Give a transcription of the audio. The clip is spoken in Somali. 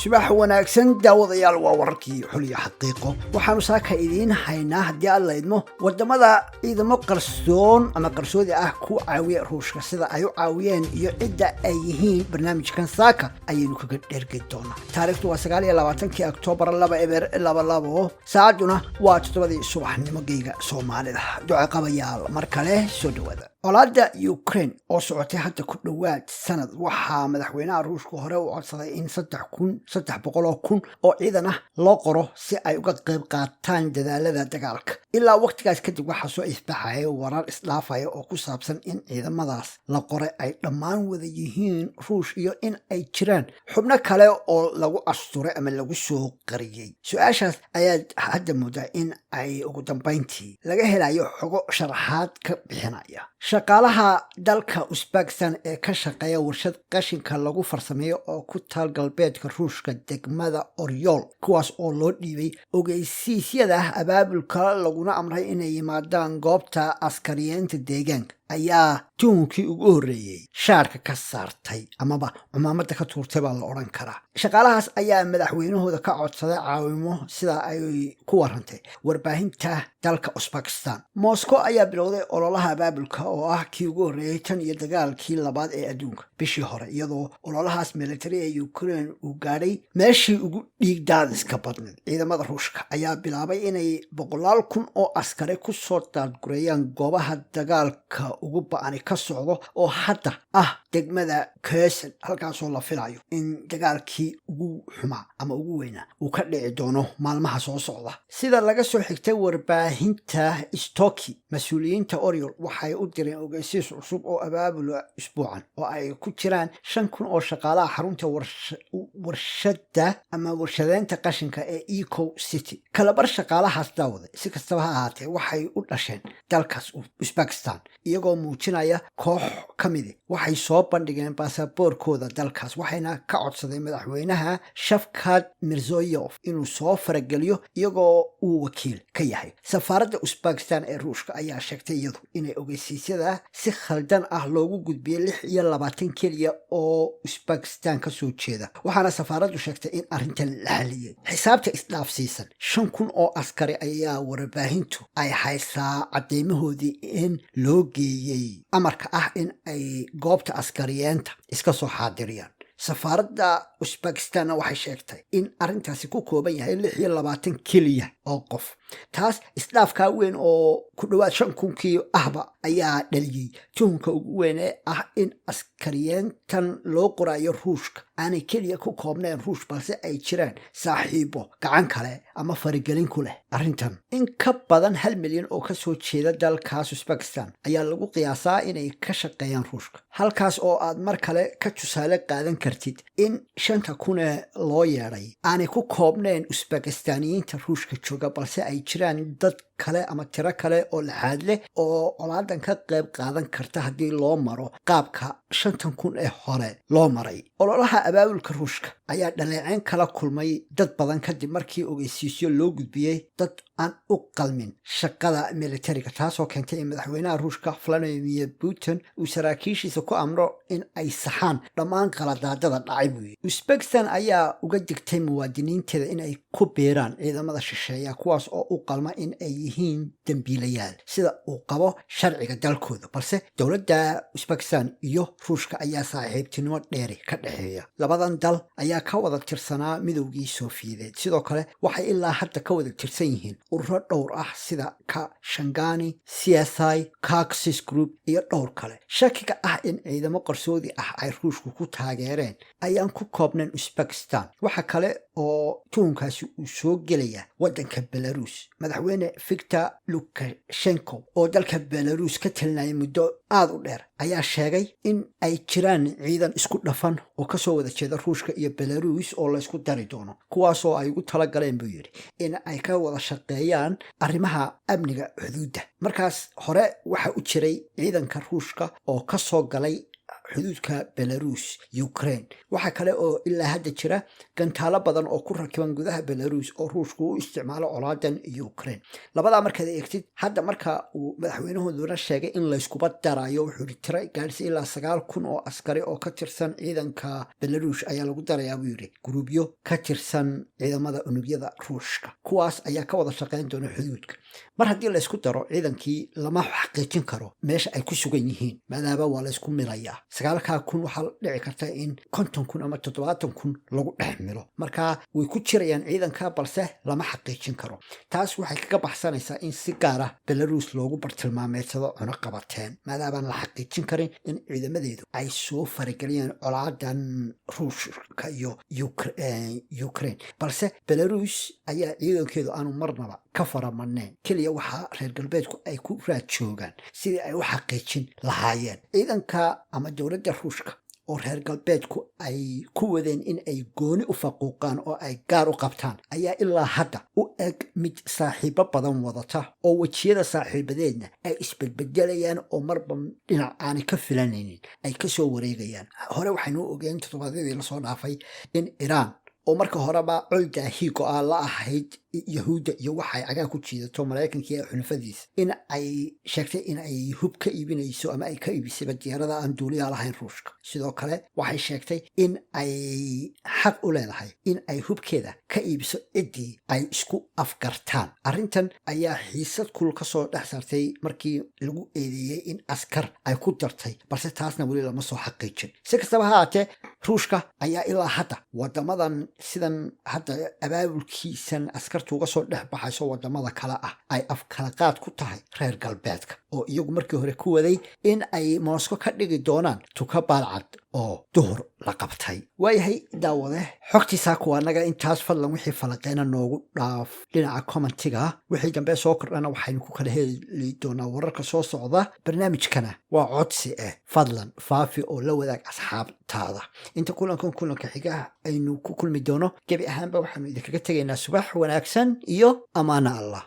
subax wanaagsan daawadayaal waa wararkii xuliya xaqiiqo waxaanu saaka idiin haynaa haddii aan laydmo wadamada ciidamo qarsoon ama qarsoodi ah ku caawiya ruushka sida ay u caawiyeen iyo cidda ay yihiin barnaamijkan saaka ayaynu kaga dhergi doonaa taariikhdu waa 29 Oktoobar 2022 saacaduna waa 7 subaxnimo geyga Soomaalida duco qabayaal mar kale soo dhawaada colaadda Ukraine oo socotay hadda ku dhawaad sanad waxaa madaxweynaha ruushka hore u codsaday in 300,000 oo ciidan ah loo qoro si ay uga qayb qaataan dadaalada dagaalka ilaa waqtigaas kadib waxaa soo isbaxaya warar isdhaafaya oo ku saabsan in ciidamadaas la qoray ay dhammaan wada yihiin ruush iyo in ay jiraan xubno kale oo lagu asturay ama lagu soo qariyay su'aashaas ayaa hadda moodaa in ay ugu dambeyntii laga helayo xogo sharaxaad ka bixinaya shaqaalaha dalka Uzbekistan ee ka shaqeeya warshad qashinka lagu farsameeyo oo ku taal galbeedka ruushka degmada Oryol kuwaas oo loo dhiibay ogeysiisyada abaabulka laguna amray inay yimaadaan goobta askariyeenta deegaanka ayaa tuunkii ugu horreeyay shaarka ka saartay amaba cumaamada ka tuurtay baa la odhan karaa shaqaalahaas ayaa madaxweynahooda ka codsaday caawimo sida ay ku warantay warbaahinta dalka Uzbekistan Moscow ayaa bilowday ololaha abaabulka oo ah kii ugu horreeyay tan iyo dagaalkii labaad ee adduunka bishii hore iyadoo ololahaas military ee Ukraine uu gaadhay meeshii ugu dhiigdaadiska badneed ciidamada ruushka ayaa bilaabay inay 100,000 oo askari ku soo daadgureeyaan goobaha dagaalka ugu ba'ani ka socdo oo hadda ah degmada Kherson halkaasoo la filayo in dagaalkii ugu xumaa ama ugu weynaa uu ka dhici doono maalmaha soo socda sida laga soo xigtay warbaahinta Stoki mas'uuliyiinta Oryol waxay u direen ogeysiis cusub oo abaabul usbuucan oo ay ku jiraan 5,000 oo shaqaalaha xarunta warshada ama warshadeynta qashinka ee Eco City kalabar shaqaalahaas daawada si kastaba ha ahaatee waxay u dhasheen dalkaas Uzbekistan iyagoo muujinaya koox kamid waxay soo bandhigeen baasaboorkooda dalkaas waxayna ka codsadeen madaxweynaha Shavkat Mirziyoyev inuu soo farageliyo iyagoo uu wakiil ka yahay safaaradda Uzbekistan ee ruushka ayaa sheegtay iyadu inay ogeysiisyada si khaldan ah loogu gudbiyay 26 keliya oo Uzbekistan ka soo jeeda waxaana safaaraddu sheegtay in arrintan la xaliyay xisaabta isdhaafsiisan 5,000 oo askari ayaa warbaahintu ay haysaa cadeymahoodii in loo geeyay amarka ah in ay goobta askariyeenta iska soo xaadiriyaan safaaradda Uzbekistan waxay sheegtay in arrintaasi ku kooban yahay 26 keliya oo qof taas isdhaafka weyn oo ku dhawaad 5,000 ahba ayaa dhaliyay tuhunka ugu weyn ee ah in askariyeentan loo qorayo ruushka aanay keliya ku koobnayn ruush balse ay jiraan saaxiibo gacan kale ama farigelin ku leh arrintan in ka badan 1 milyan oo ka soo jeeda dalkaas Uzbekistan ayaa lagu qiyaasaa inay ka shaqeeyaan ruushka halkaas oo aad mar kale ka tusaale qaadan kartid in 5,000 loo yeeray aanay ku koobnayn Uzbekistaniyiinta ruushka jooga balse ay jiraan dad kale ama tiro kale oo laxaad leh oo colaadan ka qayb qaadan karta haddii loo maro qaabka 50,000 ee hore loo maray ololaha abaabulka ruushka ayaa dhaleeceyn kala kulmay dad badan kadib markii ogeysiisyo loo gudbiyey dad aan u qalmin shaqada militariga taasoo keentay in madaxweynaha ruushka Vladimir Putin uu saraakiishiisa ku amro in ay saxaan dhammaan qaladaadada dhacay buu yidhi Uzbekistan ayaa uga digtay muwaadiniinteeda in ay ku biiraan ciidamada shisheeya kuwaas oo u qalma in ay yihiin dambiilayaal sida uu qabo sharciga dalkooda balse dowladda Uzbekistan iyo ruushka ayaa saaxiibtinimo dheeri ka dhaxeeya labadan dal ayaa ka wada tirsanaa midowgii Soofiyeed sidoo kale waxay ilaa hadda ka wada tirsan yihiin ururo dhowr ah sida ka Shangani CSI Caucasus Group iyo dhowr kale shakiga ah in ciidamo qarsoodi ah ay ruushku ku taageereen ayaan ku koobnayn Uzbekistan waxa kale oo tuunkaasi uu soo gelaya wadanka Belarus madaxweyne Viktor Lukashenko oo dalka Belarus ka talinaya muddo aad u dheer ayaa sheegay in ay jiraan ciidan isku dhafan oo ka soo wada jeeda ruushka iyo Belarus oo la isku dari doono kuwaas oo ay ugu tala galeen buu yiri in ay ka wada shaqeeyaan arrimaha amniga xuduudda markaas hore waxa u jiray ciidanka ruushka oo ka soo galay xuduudka belarus ukraine. waxaa kale oo ilaa hadda jira gantaalo badan oo ku rakiban gudaha belarus oo ruushku u isticmaalo colaadan ukraine. labadaa markaad eegtid hadda marka uu madaxweynahooduna sheegay in layskuba darayo wuxuu yidhi tira gaadhsi ilaa 9,000 oo askari oo ka tirsan ciidanka belarus ayaa lagu darayaa buu yidhi gurubyo ka tirsan ciidamada unugyada ruushka, kuwaas ayaa ka wada shaqayn doona xuduudka. mar haddii laysku daro ciidankii lama xaqiijin karo meesha ay ku sugan yihiin maadaama waa laysku milayaa. 9,000 waxaa dhici karta in 50,000 ama 70,000 lagu dhex milo, markaa way ku jirayaan ciidanka balse lama xaqiijin karo. taas waxay kaga baxsanaysaa in si gaara belarus loogu bartilmaameedsado cunaqabateen maadaabaan la xaqiijin karin in ciidamadeedu ay soo farageliyaan colaadan ruushka iyo ukraine. balse belarus ayaa ciidankeedu aanu marnaba ka faramadnayn, keliya waxaa reer galbeedku ay ku raad joogaan sidii ay u xaqiijin lahaayeen. ciidanka ama dowladda ruushka oo reer galbeedku ay ku wadeen in ay gooni u faquuqaan oo ay gaar u qabtaan ayaa ilaa hadda u eg mid saaxiibo badan wadata oo wejiyada saaxiibadeedna ay isbedbedelayaan oo marba dhinac aanay ka filanaynin ay kasoo wareegayaan. hore waxaynu u ogeyn toddobaadyadii lasoo dhaafay in iiraan oo marka horeba col daahiigo ah la ahayd yahuudda iyo waxay cagaa ku jiidato maraykankii ee xulafadiisa, in ay sheegtay in ay hub ka iibinayso ama ay ka iibisayba diyaarada aan duuliyaa lahayn ruushka. sidoo kale waxay sheegtay in ay xaq u leedahay in ay hubkeeda ka iibiso ciddii ay isku afgartaan. arrintan ayaa xiisad kul ka soo dhex saartay markii lagu eedeeyey in askar ay ku dartay, balse taasna weli lama soo xaqiijin. si kastaba ha haatee ruushka ayaa ilaa hadda wadamadan sidan hadda abaabulkiisan askarta uga soo dhex baxayso wadamada kale ah ay afkalaqaad ku tahay reer galbeedka oo iyagu markii hore ku waday in ay Moscow ka dhigi doonaan tuka baalcad oo duhur la qabtay. waayahay daawade xogtiisa kuwa naga intaas fadlan wixii falaqeena noogu dhaaf dhinaca commentiga. wixii dambe soo kordhana waxaynu ku kala heli doonaa wararka soo socda. barnaamijkana waa codsi fadlan faafi oo la wadaag asxaabtaada. inta kulanka xiga aynu ku kulmi doono gebi ahaanba waxaanu idinkaga tegaynaa subax wanaagsan iyo amaana allah.